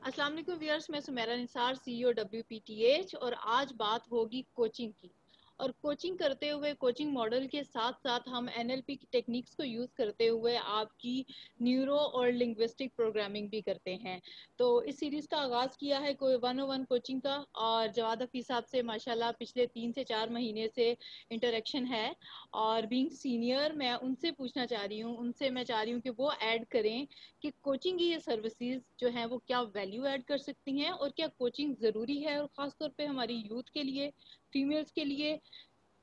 अस्सलाम वालेकुम व्यूअर्स, मैं सुमेरा निसार, CEO WPTH, और आज बात होगी कोचिंग की। और कोचिंग करते हुए, कोचिंग मॉडल के साथ साथ हम NLP की टेक्निक्स को यूज़ करते हुए आपकी न्यूरो और लिंग्विस्टिक प्रोग्रामिंग भी करते हैं। तो इस सीरीज़ का आगाज़ किया है कोई 101 कोचिंग का, और जवाद हफीज़ साहब से माशाल्लाह पिछले 3 से 4 महीने से इंटरेक्शन है। और बीइंग सीनियर मैं उनसे पूछना चाह रही हूँ, मैं चाह रही हूँ कि वो ऐड करें कि कोचिंग की ये सर्विसेज जो हैं वो क्या वैल्यू ऐड कर सकती हैं, और क्या कोचिंग ज़रूरी है, और ख़ास तौर पे हमारी यूथ के लिए, फीमेल्स के लिए।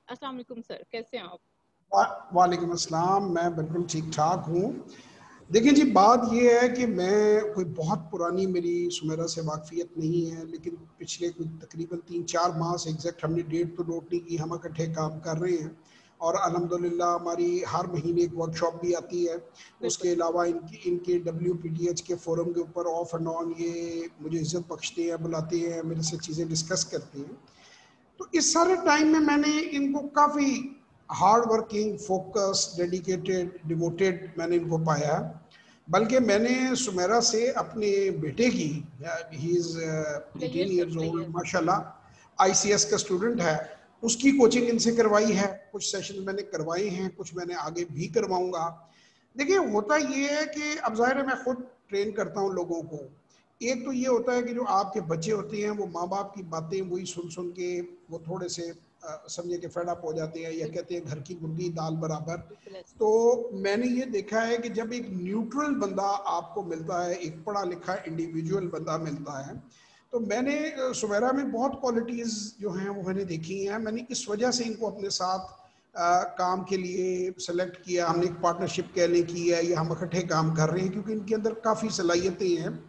अस्सलाम वालेकुम सर, कैसे हैं आप? वालेकुम अस्सलाम। मैं बिल्कुल ठीक ठाक हूँ। देखिए जी, बात ये है कि मैं कोई बहुत पुरानी मेरी सुमेरा से वाकफियत नहीं है, लेकिन पिछले कुछ तकरीबन 3-4 माह से एग्जैक्ट हमने डेट तो नोट नहीं की, हम इकट्ठे काम कर रहे हैं। और अल्हम्दुलिल्लाह हमारी हर महीने एक वर्कशॉप भी आती है। उसके अलावा इनके WPTH के फोरम के ऊपर ऑफ एंड ऑन ये मुझे इज़्ज़त बख्शते हैं, बुलाते हैं, मेरे से चीज़ें डिस्कस करते हैं। तो इस सारे टाइम में मैंने इनको काफ़ी hard working, focus, dedicated, devoted मैंने इनको पाया। बल्कि मैंने सुमेरा से अपने बेटे की, ही इज़ 18 ईयर्स ओल्ड, माशाल्लाह ICS का स्टूडेंट है, उसकी कोचिंग इनसे करवाई है। कुछ सेशन मैंने करवाए हैं, कुछ मैंने आगे भी करवाऊंगा। देखिए, होता ये है कि अब ज़ाहिर है मैं खुद ट्रेन करता हूँ लोगों को। एक तो ये होता है कि जो आपके बच्चे होते हैं वो माँ बाप की बातें वही सुन सुन के वो थोड़े से समझे कि फेड अप हो जाते हैं, या कहते हैं घर की मुर्गी दाल बराबर। तो मैंने ये देखा है कि जब एक न्यूट्रल बंदा आपको मिलता है, एक पढ़ा लिखा इंडिविजुअल बंदा मिलता है, तो मैंने सुमेरा में बहुत क्वालिटीज़ जो हैं वो मैंने देखी हैं। मैंने इस वजह से इनको अपने साथ काम के लिए सेलेक्ट किया। हमने एक पार्टनरशिप कह लें की है, या हम इकट्ठे काम कर रहे हैं, क्योंकि इनके अंदर काफ़ी सलाहियतें हैं,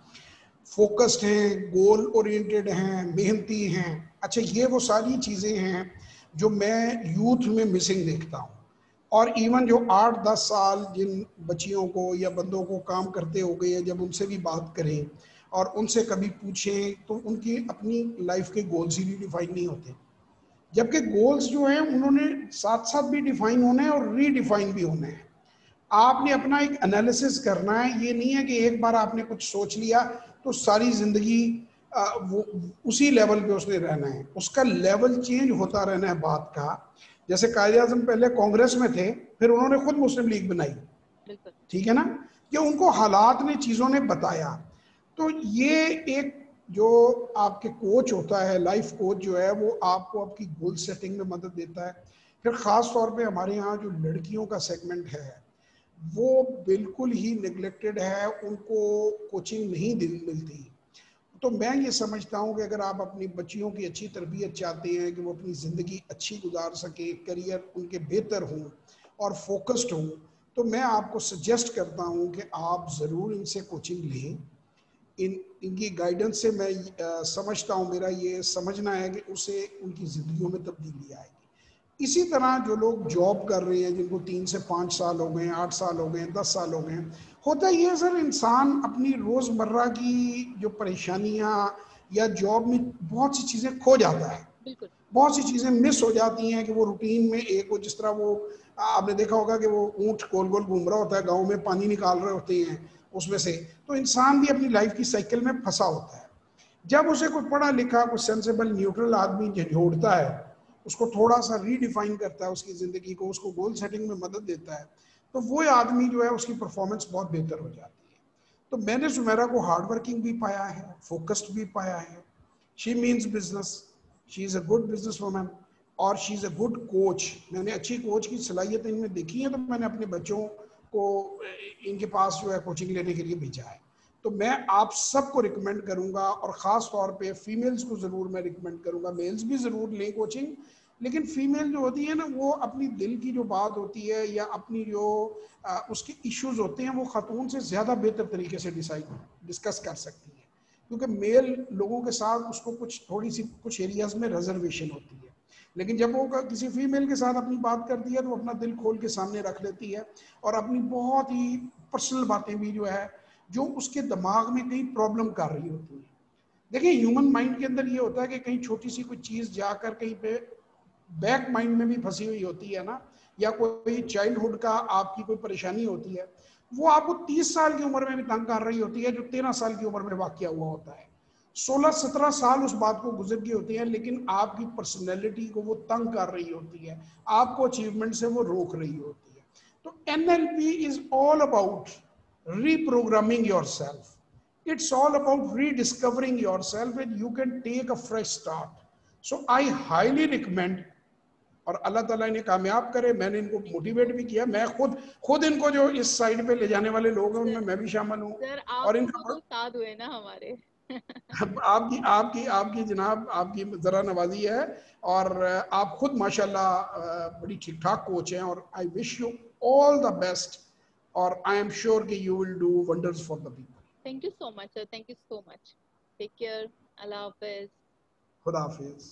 फोकस्ड हैं, गोल ओरिएंटेड हैं, मेहनती हैं। अच्छा, ये वो सारी चीज़ें हैं जो मैं यूथ में मिसिंग देखता हूँ। और इवन जो 8-10 साल जिन बच्चियों को या बंदों को काम करते हो गए हैं, जब उनसे भी बात करें और उनसे कभी पूछें, तो उनकी अपनी लाइफ के गोल्स ही डिफाइन नहीं होते। जबकि गोल्स जो हैं उन्होंने साथ साथ भी डिफाइन होने हैं और रीडिफाइन भी होने हैं। आपने अपना एक एनालिसिस करना है। ये नहीं है कि एक बार आपने कुछ सोच लिया तो सारी जिंदगी वो उसी लेवल पे उसने रहना है। उसका लेवल चेंज होता रहना है बात का। जैसे कायदे आजम पहले कांग्रेस में थे, फिर उन्होंने खुद मुस्लिम लीग बनाई, ठीक है ना, कि उनको हालात ने, चीज़ों ने बताया। तो ये एक जो आपके कोच होता है, लाइफ कोच जो है, वो आपको आपकी गोल सेटिंग में मदद देता है। फिर ख़ास तौर पे हमारे यहाँ जो लड़कियों का सेगमेंट है वो बिल्कुल ही निगलेक्टेड है, उनको कोचिंग नहीं मिलती। तो मैं ये समझता हूँ कि अगर आप अपनी बच्चियों की अच्छी तरबियत चाहते हैं कि वो अपनी ज़िंदगी अच्छी गुजार सके, करियर उनके बेहतर हों और फोकस्ड हों, तो मैं आपको सजेस्ट करता हूँ कि आप ज़रूर इनसे कोचिंग लें। इनकी गाइडेंस से मैं समझता हूँ, मेरा ये समझना है कि उससे उनकी ज़िंदगियों में तब्दीली आएगी। इसी तरह जो लोग जॉब कर रहे हैं, जिनको 3 से 5 साल हो गए, 8 साल हो गए, 10 साल हो गए, होता ये है सर, इंसान अपनी रोज़मर्रा की जो परेशानियां या जॉब में बहुत सी चीज़ें खो जाता है, बहुत सी चीज़ें मिस हो जाती हैं कि वो रूटीन में एक हो। जिस तरह वो आपने देखा होगा कि वो ऊँट गोल गोल घूम रहा होता है, गाँव में पानी निकाल रहे होते हैं उसमें से, तो इंसान भी अपनी लाइफ की साइकिल में फंसा होता है। जब उसे कोई पढ़ा लिखा, कोई सेंसेबल न्यूट्रल आदमी जोड़ता है, उसको थोड़ा सा रीडिफाइन करता है उसकी ज़िंदगी को, उसको गोल सेटिंग में मदद देता है, तो वो आदमी जो है उसकी परफॉर्मेंस बहुत बेहतर हो जाती है। तो मैंने सुमेरा को हार्ड वर्किंग भी पाया है, फोकस्ड भी पाया है। She means business, she is a good business woman, और she is a good coach. मैंने अच्छी कोच की सलाहियत इनमें देखी है, तो मैंने अपने बच्चों को इनके पास जो है कोचिंग लेने के लिए भेजा है। तो मैं आप सबको रिकमेंड करूंगा, और ख़ास तौर पे फीमेल्स को ज़रूर मैं रिकमेंड करूंगा। मेल्स भी ज़रूर लें कोचिंग, लेकिन फीमेल जो होती है ना, वो अपनी दिल की जो बात होती है या अपनी जो उसके इश्यूज होते हैं, वो खातून से ज़्यादा बेहतर तरीके से डिस्कस कर सकती है। क्योंकि मेल लोगों के साथ उसको थोड़ी सी कुछ एरियाज में रिजर्वेशन होती है, लेकिन जब वो किसी फीमेल के साथ अपनी बात करती है तो वो अपना दिल खोल के सामने रख लेती है, और अपनी बहुत ही पर्सनल बातें भी जो है, जो उसके दिमाग में कहीं प्रॉब्लम कर रही होती है। देखिए, ह्यूमन माइंड के अंदर ये होता है कि कहीं छोटी सी कोई चीज़ जाकर कहीं पे बैक माइंड में भी फंसी हुई होती है ना, या कोई चाइल्डहुड का आपकी कोई परेशानी होती है, वो आपको 30 साल की उम्र में भी तंग कर रही होती है, जो 13 साल की उम्र में वाकया हुआ होता है। 16-17 साल उस बात को गुजर गई होती है, लेकिन आपकी पर्सनैलिटी को वो तंग कर रही होती है, आपको अचीवमेंट से वो रोक रही होती है। तो NLP is all about reprogramming yourself. It's all about rediscovering yourself and you can take a fresh start. So I highly recommend, और अल्लाह ताला इन्हें कामयाब करे। मैंने इनको मोटिवेट भी किया, मैं खुद इनको जो इस साइड पे ले जाने वाले लोग हैं उनमें मैं भी शामिल हूँ। सर और आप तो इनका उस्ताद हुए ना हमारे। आपकी आपकी आपकी जनाब आपकी जरा नवाजी है, और आप खुद माशाल्लाह बड़ी ठीक ठाक कोच हैं, और I wish you all the best, और आई एम श्योर कि you will do wonders for the people. Thank you so much sir, thank you so much. Take care. अल्लाह हाफिज। खुदा हाफिज।